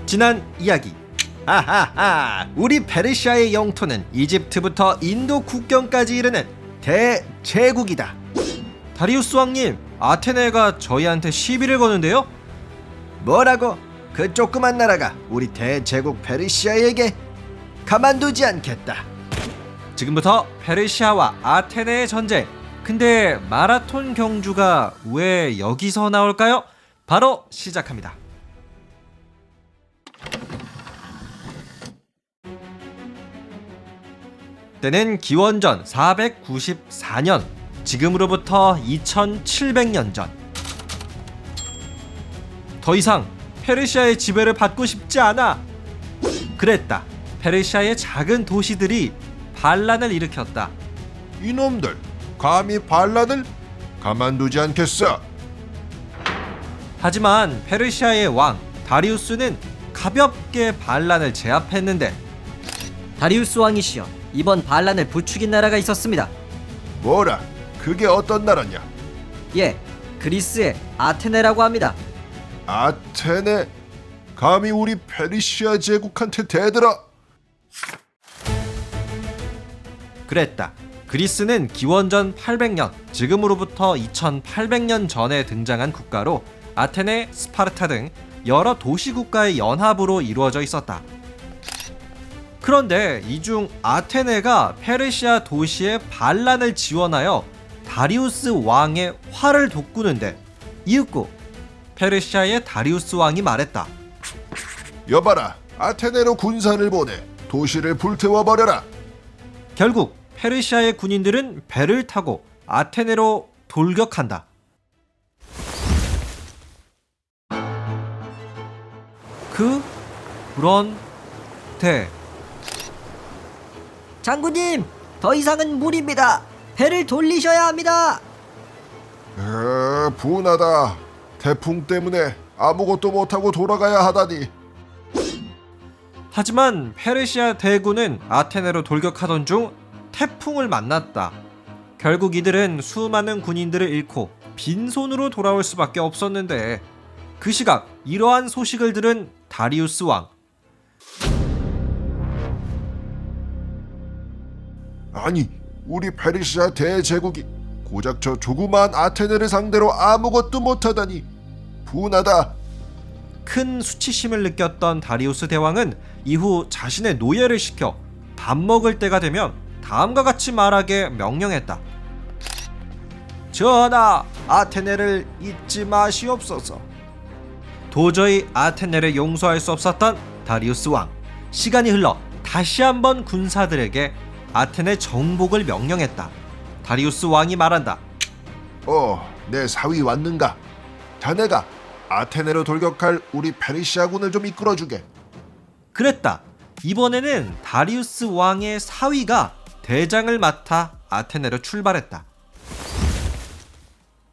지난 이야기. 아하하, 우리 페르시아의 영토는 이집트부터 인도 국경까지 이르는 대제국이다. 다리우스 왕님, 아테네가 저희한테 시비를 거는데요? 뭐라고? 그 조그만 나라가 우리 대제국 페르시아에게 가만두지 않겠다. 지금부터 페르시아와 아테네의 전쟁. 근데 마라톤 경주가 왜 여기서 나올까요? 바로 시작합니다. 때는 기원전 494년, 지금으로부터 2700년 전. 더 이상 페르시아의 지배를 받고 싶지 않아. 그랬다. 페르시아의 작은 도시들이 반란을 일으켰다. 이놈들 감히 반란을 가만두지 않겠어. 하지만 페르시아의 왕 다리우스는 가볍게 반란을 제압했는데, 다리우스 왕이시여, 이번 반란을 부추긴 나라가 있었습니다. 뭐라? 그게 어떤 나라냐? 예, 그리스의 아테네라고 합니다. 아테네? 감히 우리 페르시아 제국한테 대들어? 그랬다. 그리스는 기원전 800년, 지금으로부터 2800년 전에 등장한 국가로 아테네, 스파르타 등 여러 도시국가의 연합으로 이루어져 있었다. 그런데 이 중 아테네가 페르시아 도시의 반란을 지원하여 다리우스 왕의 화를 돋구는데, 이윽고 페르시아의 다리우스 왕이 말했다. 여봐라, 아테네로 군사를 보내 도시를 불태워버려라. 결국 페르시아의 군인들은 배를 타고 아테네로 돌격한다. 그런데 장군님, 더 이상은 무리입니다. 배를 돌리셔야 합니다. 분하다. 태풍 때문에 아무것도 못하고 돌아가야 하다니. 하지만 페르시아 대군은 아테네로 돌격하던 중 태풍을 만났다. 결국 이들은 수많은 군인들을 잃고 빈손으로 돌아올 수밖에 없었는데, 그 시각 이러한 소식을 들은 다리우스 왕. 아니, 우리 페르시아 대제국이 고작 저 조그만 아테네를 상대로 아무것도 못하다니. 분하다. 큰 수치심을 느꼈던 다리우스 대왕은 이후 자신의 노예를 시켜 밥 먹을 때가 되면 다음과 같이 말하게 명령했다. 전하, 아테네를 잊지 마시옵소서. 도저히 아테네를 용서할 수 없었던 다리우스 왕. 시간이 흘러 다시 한번 군사들에게 아테네 정복을 명령했다. 다리우스 왕이 말한다. 내 사위 왔는가? 자네가 아테네로 돌격할 우리 페르시아군을 좀 이끌어주게. 그랬다. 이번에는 다리우스 왕의 사위가 대장을 맡아 아테네로 출발했다.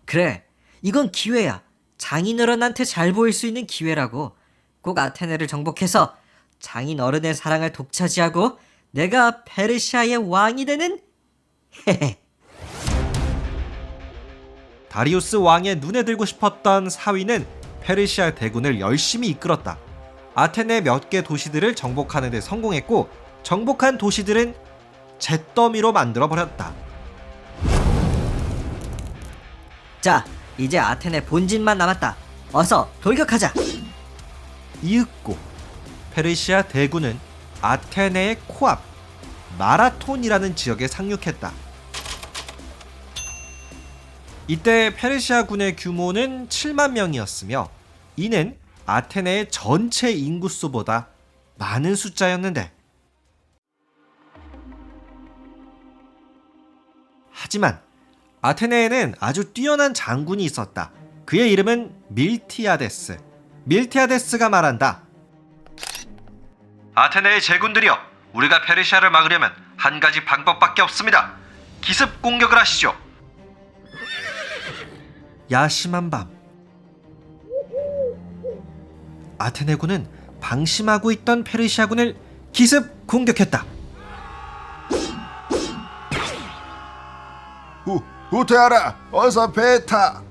그래, 이건 기회야. 장인어른한테 잘 보일 수 있는 기회라고. 꼭 아테네를 정복해서 장인 어른의 사랑을 독차지하고 내가 페르시아의 왕이 되는. 헤헤. 다리우스 왕의 눈에 들고 싶었던 사위는 페르시아 대군을 열심히 이끌었다. 아테네 몇 개 도시들을 정복하는 데 성공했고, 정복한 도시들은 잿더미로 만들어버렸다. 자, 이제 아테네 본진만 남았다. 어서 돌격하자. 이윽고 페르시아 대군은 아테네의 코앞 마라톤이라는 지역에 상륙했다. 이때 페르시아 군의 규모는 7만 명이었으며, 이는 아테네의 전체 인구수보다 많은 숫자였는데, 하지만 아테네에는 아주 뛰어난 장군이 있었다. 그의 이름은 밀티아데스. 밀티아데스가 말한다. 아테네의 제군들이여, 우리가 페르시아를 막으려면 한 가지 방법밖에 없습니다. 기습 공격을 하시죠. 야심한 밤, 아테네군은 방심하고 있던 페르시아군을 기습 공격했다. 후퇴하라. 어서 배 타.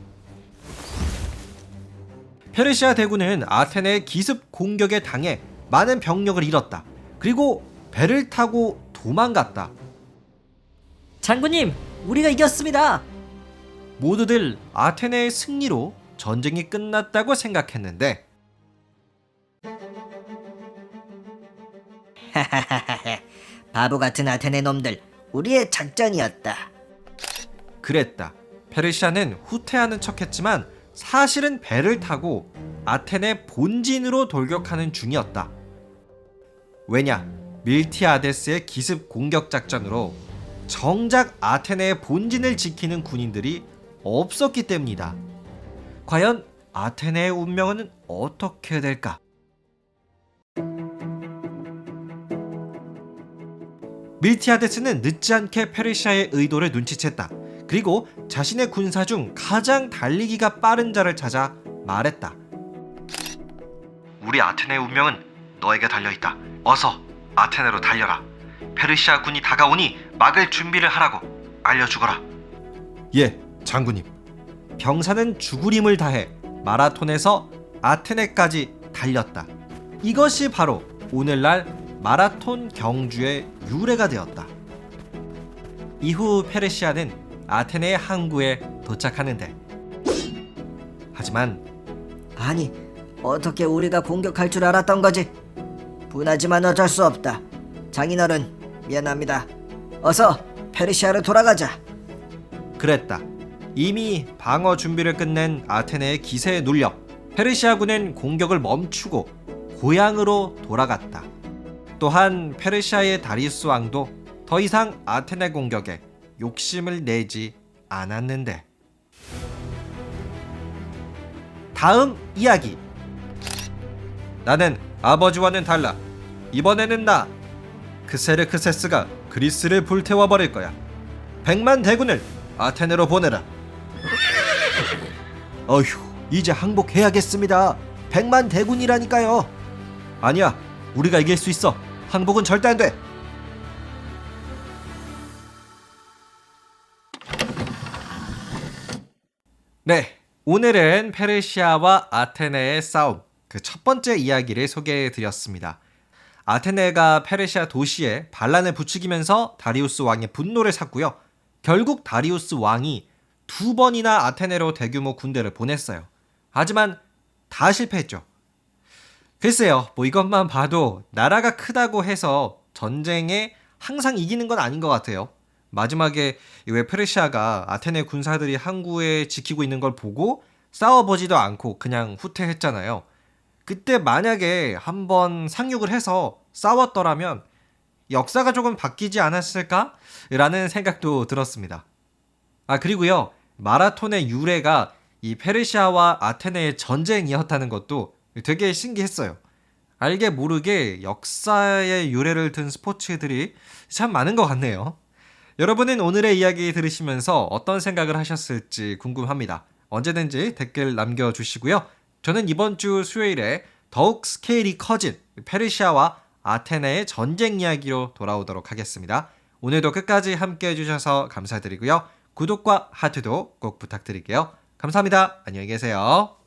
페르시아 대군은 아테네의 기습 공격에 당해 많은 병력을 잃었다. 그리고 배를 타고 도망갔다. 장군님, 우리가 이겼습니다. 모두들 아테네의 승리로 전쟁이 끝났다고 생각했는데 바보 같은 아테네 놈들, 우리의 작전이었다. 그랬다. 페르시아는 후퇴하는 척했지만 사실은 배를 타고 아테네 본진으로 돌격하는 중이었다. 왜냐? 밀티아데스의 기습 공격 작전으로 정작 아테네의 본진을 지키는 군인들이 없었기 때문이다. 과연 아테네의 운명은 어떻게 될까? 밀티아데스는 늦지 않게 페르시아의 의도를 눈치챘다. 그리고 자신의 군사 중 가장 달리기가 빠른 자를 찾아 말했다. 우리 아테네의 운명은 너에게 달려있다. 어서 아테네로 달려라. 페르시아 군이 다가오니 막을 준비를 하라고 알려주거라. 예, 장군님. 병사는 죽을 힘을 다해 마라톤에서 아테네까지 달렸다. 이것이 바로 오늘날 마라톤 경주의 유래가 되었다. 이후 페르시아는 아테네의 항구에 도착하는데, 하지만 아니, 어떻게 우리가 공격할 줄 알았던 거지? 분하지만 어쩔 수 없다. 장인어른, 미안합니다. 어서 페르시아로 돌아가자. 그랬다. 이미 방어 준비를 끝낸 아테네의 기세에 눌려 페르시아군은 공격을 멈추고 고향으로 돌아갔다. 또한 페르시아의 다리우스 왕도 더 이상 아테네 공격에 욕심을 내지 않았는데, 다음 이야기. 나는 아버지와는 달라. 이번에는 나 크세르크세스가 그리스를 불태워 버릴 거야. 100만 대군을 아테네로 보내라. 어휴, 이제 항복해야겠습니다. 100만 대군이라니까요. 아니야, 우리가 이길 수 있어. 항복은 절대 안 돼. 네, 오늘은 페르시아와 아테네의 싸움, 그 첫 번째 이야기를 소개해 드렸습니다. 아테네가 페르시아 도시에 반란을 부추기면서 다리우스 왕의 분노를 샀고요. 결국 다리우스 왕이 2번이나 아테네로 대규모 군대를 보냈어요. 하지만 다 실패했죠. 글쎄요, 뭐 이것만 봐도 나라가 크다고 해서 전쟁에 항상 이기는 건 아닌 것 같아요. 마지막에 왜 페르시아가 아테네 군사들이 항구에 지키고 있는 걸 보고 싸워보지도 않고 그냥 후퇴했잖아요. 그때 만약에 한번 상륙을 해서 싸웠더라면 역사가 조금 바뀌지 않았을까? 라는 생각도 들었습니다. 아, 그리고요, 마라톤의 유래가 이 페르시아와 아테네의 전쟁이었다는 것도 되게 신기했어요. 알게 모르게 역사의 유래를 든 스포츠들이 참 많은 것 같네요. 여러분은 오늘의 이야기 들으시면서 어떤 생각을 하셨을지 궁금합니다. 언제든지 댓글 남겨주시고요. 저는 이번 주 수요일에 더욱 스케일이 커진 페르시아와 아테네의 전쟁 이야기로 돌아오도록 하겠습니다. 오늘도 끝까지 함께 해주셔서 감사드리고요. 구독과 하트도 꼭 부탁드릴게요. 감사합니다. 안녕히 계세요.